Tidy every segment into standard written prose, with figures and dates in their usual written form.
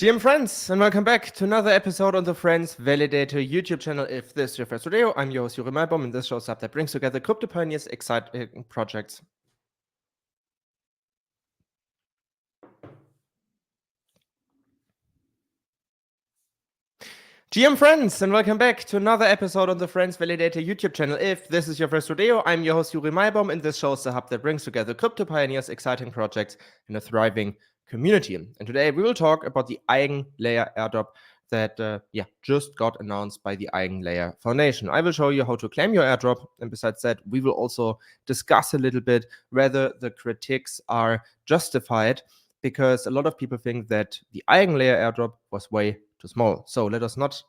GM friends, and welcome back to another episode on the Friends Validator YouTube channel. If this is your first video, I'm your host Yuri Malbom, and this shows up that brings together crypto pioneers, exciting projects. GM friends, and welcome back to another episode on the Friends Validator YouTube channel. If this is your first video, I'm your host Yuri Malbom, and this shows the hub that brings together crypto pioneers, exciting projects, and a thriving community. And today we will talk about the Eigenlayer airdrop that just got announced by the Eigenlayer Foundation. I will show you how to claim your airdrop, and besides that, we will also discuss a little bit whether the critiques are justified, because a lot of people think that the Eigenlayer airdrop was way too small. So let us not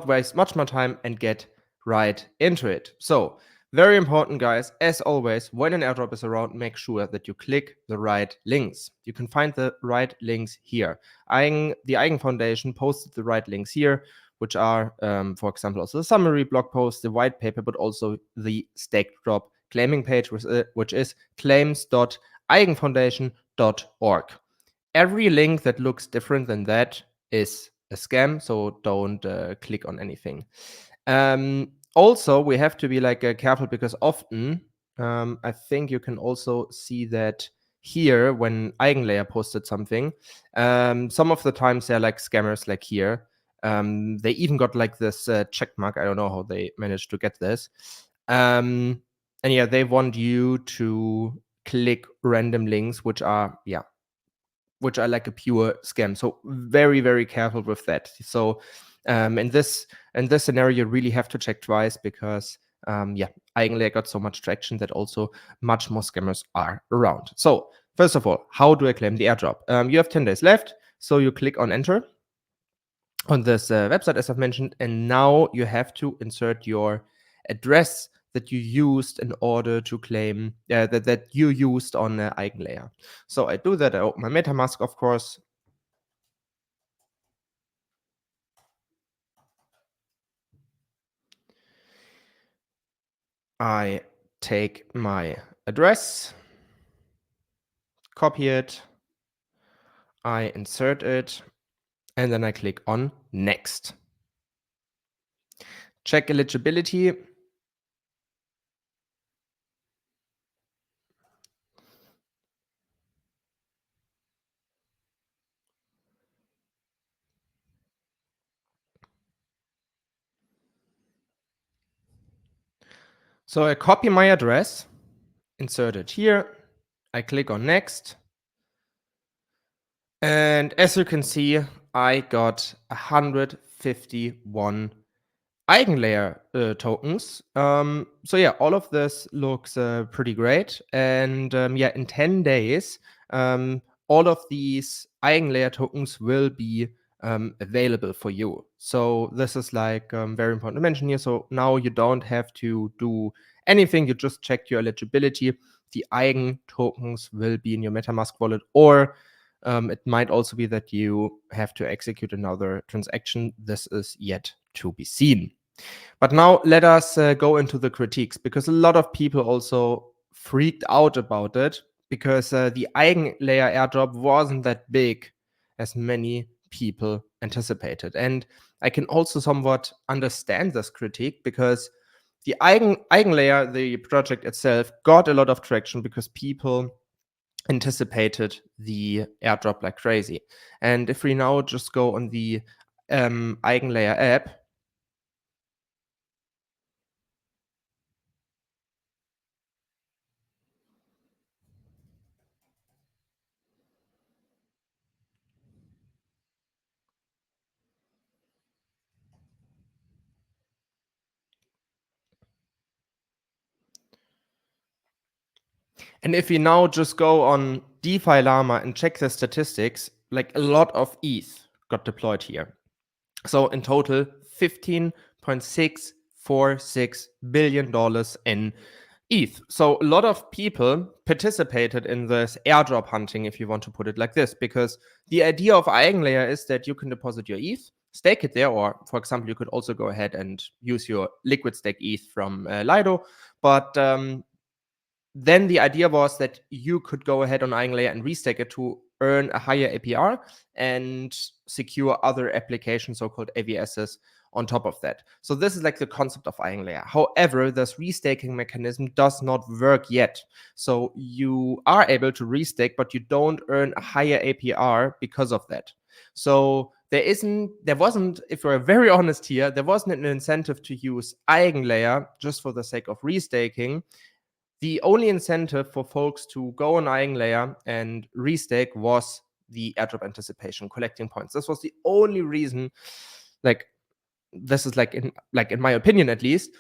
waste much more time and get right into it. So, very important, guys, as always, when an airdrop is around, make sure that you click the right links. You can find the right links here. The Eigen Foundation posted the right links here, which are, for example, also the summary blog post, the white paper, but also the staked drop claiming page, which is claims.eigenfoundation.org. Every link that looks different than that is a scam, so don't click on anything. Also, we have to be careful, because often I think you can also see that here when Eigenlayer posted something. Some of the times they're like scammers, like here. They even got like this check mark. I don't know how they managed to get this. And yeah, they want you to click random links, which are like a pure scam. So very, very careful with that. So in this scenario, you really have to check twice, because Eigenlayer got so much traction that also much more scammers are around. So first of all, how do I claim the airdrop? You have 10 days left, so you click on enter on this website, as I've mentioned, and now you have to insert your address that you used in order to claim that you used on Eigenlayer. So I do that. I open my MetaMask, of course. I take my address, copy it, I insert it, and then I click on next. Check eligibility. So I copy my address, insert it here, I click on next, and as you can see, I got 151 Eigenlayer tokens. So yeah, all of this looks pretty great. And in 10 days, all of these Eigenlayer tokens will be available for you. So this is like very important to mention here. So now you don't have to do anything. You just check your eligibility. The Eigen tokens will be in your MetaMask wallet, or it might also be that you have to execute another transaction. This is yet to be seen. But now let us go into the critiques, because a lot of people also freaked out about it, because the Eigenlayer airdrop wasn't that big as many people anticipated. And I can also somewhat understand this critique, because the Eigenlayer, the project itself, got a lot of traction because people anticipated the airdrop like crazy. And if we now just go on the Eigenlayer app, and if we now just go on DeFi Llama and check the statistics, like a lot of ETH got deployed here. So in total, $15.646 billion in ETH. So a lot of people participated in this airdrop hunting, if you want to put it like this, because the idea of Eigenlayer is that you can deposit your ETH, stake it there, or for example, you could also go ahead and use your liquid stake ETH from Lido. But then the idea was that you could go ahead on Eigenlayer and restake it to earn a higher APR and secure other applications, so-called AVSs, on top of that. So this is like the concept of EIGENlayer. However, this restaking mechanism does not work yet. So you are able to restake, but you don't earn a higher APR because of that. So there wasn't, if we're very honest here, there wasn't an incentive to use EIGENlayer just for the sake of restaking. The only incentive for folks to go on EIGENlayer and restake was the airdrop anticipation, collecting points. This was the only reason, like, this is like in my opinion at least,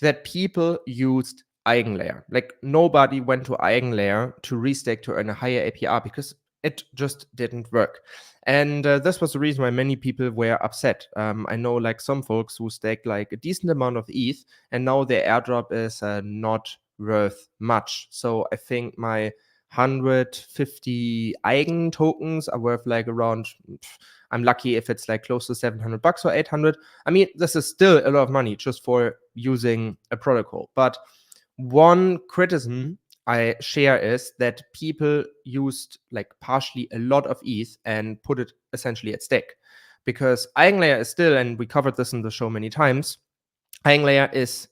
that people used EIGENlayer. Like nobody went to EIGENlayer to restake to earn a higher APR because it just didn't work. And this was the reason why many people were upset. I know like some folks who staked like a decent amount of ETH and now their airdrop is not worth much. So I think my 150 Eigen tokens are worth like around, I'm lucky if it's like close to $700 or 800. I mean, this is still a lot of money just for using a protocol. But one criticism I share is that people used like partially a lot of ETH and put it essentially at stake. Because EIGENlayer is still, and we covered this in the show many times, EIGENlayer is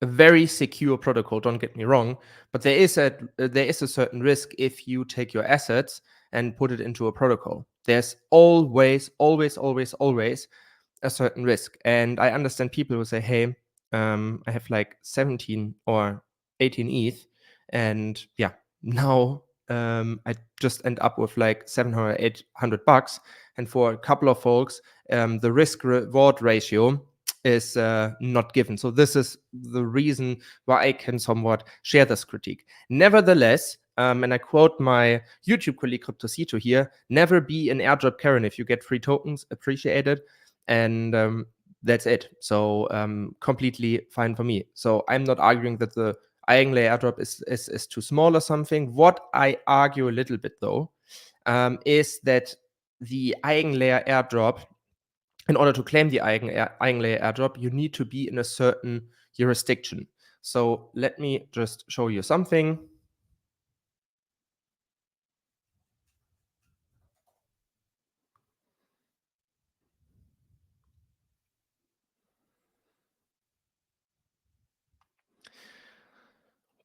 a very secure protocol, don't get me wrong, but there is a certain risk if you take your assets and put it into a protocol. There's always a certain risk. And I understand people who say, hey, I have like 17 or 18 ETH, and yeah, now I just end up with like 700, 800 bucks. And for a couple of folks, the risk reward ratio is not given. So this is the reason why I can somewhat share this critique. Nevertheless, and I quote my YouTube colleague CryptoCito here, never be an airdrop Karen. If you get free tokens, appreciate it. And that's it. So completely fine for me. So I'm not arguing that the EIGENlayer airdrop is too small or something. What I argue a little bit though is that the EIGENlayer airdrop, in order to claim the EIGENlayer airdrop, you need to be in a certain jurisdiction. So let me just show you something.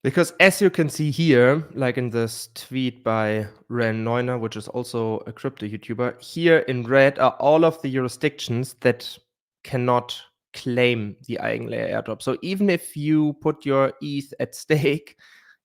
Because as you can see here, like in this tweet by Ren Neuner, which is also a crypto YouTuber, here in red are all of the jurisdictions that cannot claim the EIGENlayer airdrop. So even if you put your ETH at stake,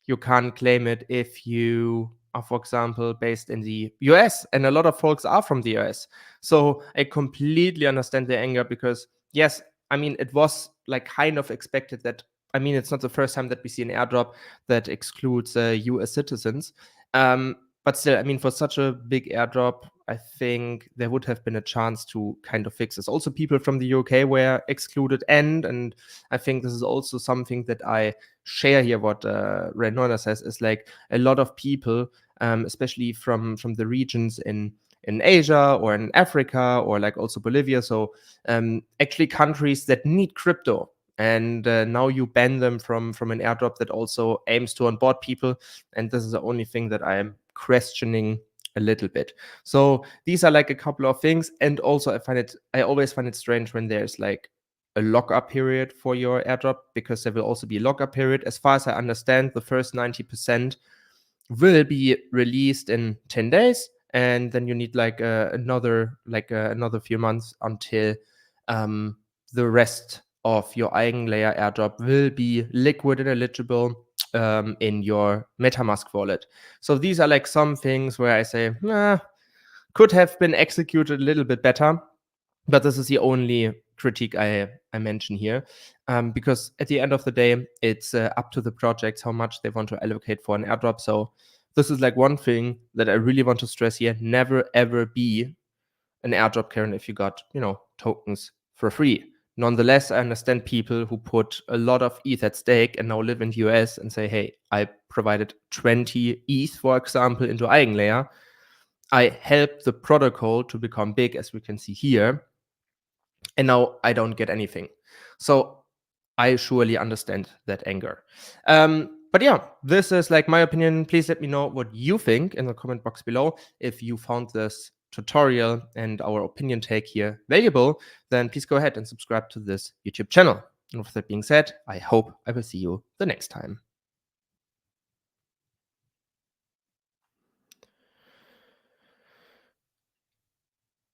you can't claim it if you are, for example, based in the US. And a lot of folks are from the US. So I completely understand their anger because, yes, I mean, it was like kind of expected that, I mean, it's not the first time that we see an airdrop that excludes US citizens. But still, I mean, for such a big airdrop, I think there would have been a chance to kind of fix this. Also, people from the UK were excluded, and I think this is also something that I share here. What Ren Neuner says is like a lot of people, especially from the regions in Asia or in Africa or like also Bolivia. So actually countries that need crypto. And now you ban them from an airdrop that also aims to onboard people. And this is the only thing that I am questioning a little bit. So these are like a couple of things. And also I always find it strange when there's like a lockup period for your airdrop, because there will also be a lockup period. As far as I understand, the first 90% will be released in 10 days. And then you need like another few months until the rest of your EIGENlayer airdrop will be liquid and eligible in your MetaMask wallet. So these are like some things where I say, could have been executed a little bit better. But this is the only critique I mention here, because at the end of the day, it's up to the projects how much they want to allocate for an airdrop. So this is like one thing that I really want to stress here: never ever be an airdrop Karen if you got tokens for free. Nonetheless, I understand people who put a lot of ETH at stake and now live in the US and say, hey, I provided 20 ETH, for example, into EIGENlayer. I helped the protocol to become big, as we can see here, and now I don't get anything. So I surely understand that anger. But yeah, this is like my opinion. Please let me know what you think in the comment box below. If you found this tutorial and our opinion take here valuable, then please go ahead and subscribe to this YouTube channel. And with that being said, I hope I will see you the next time.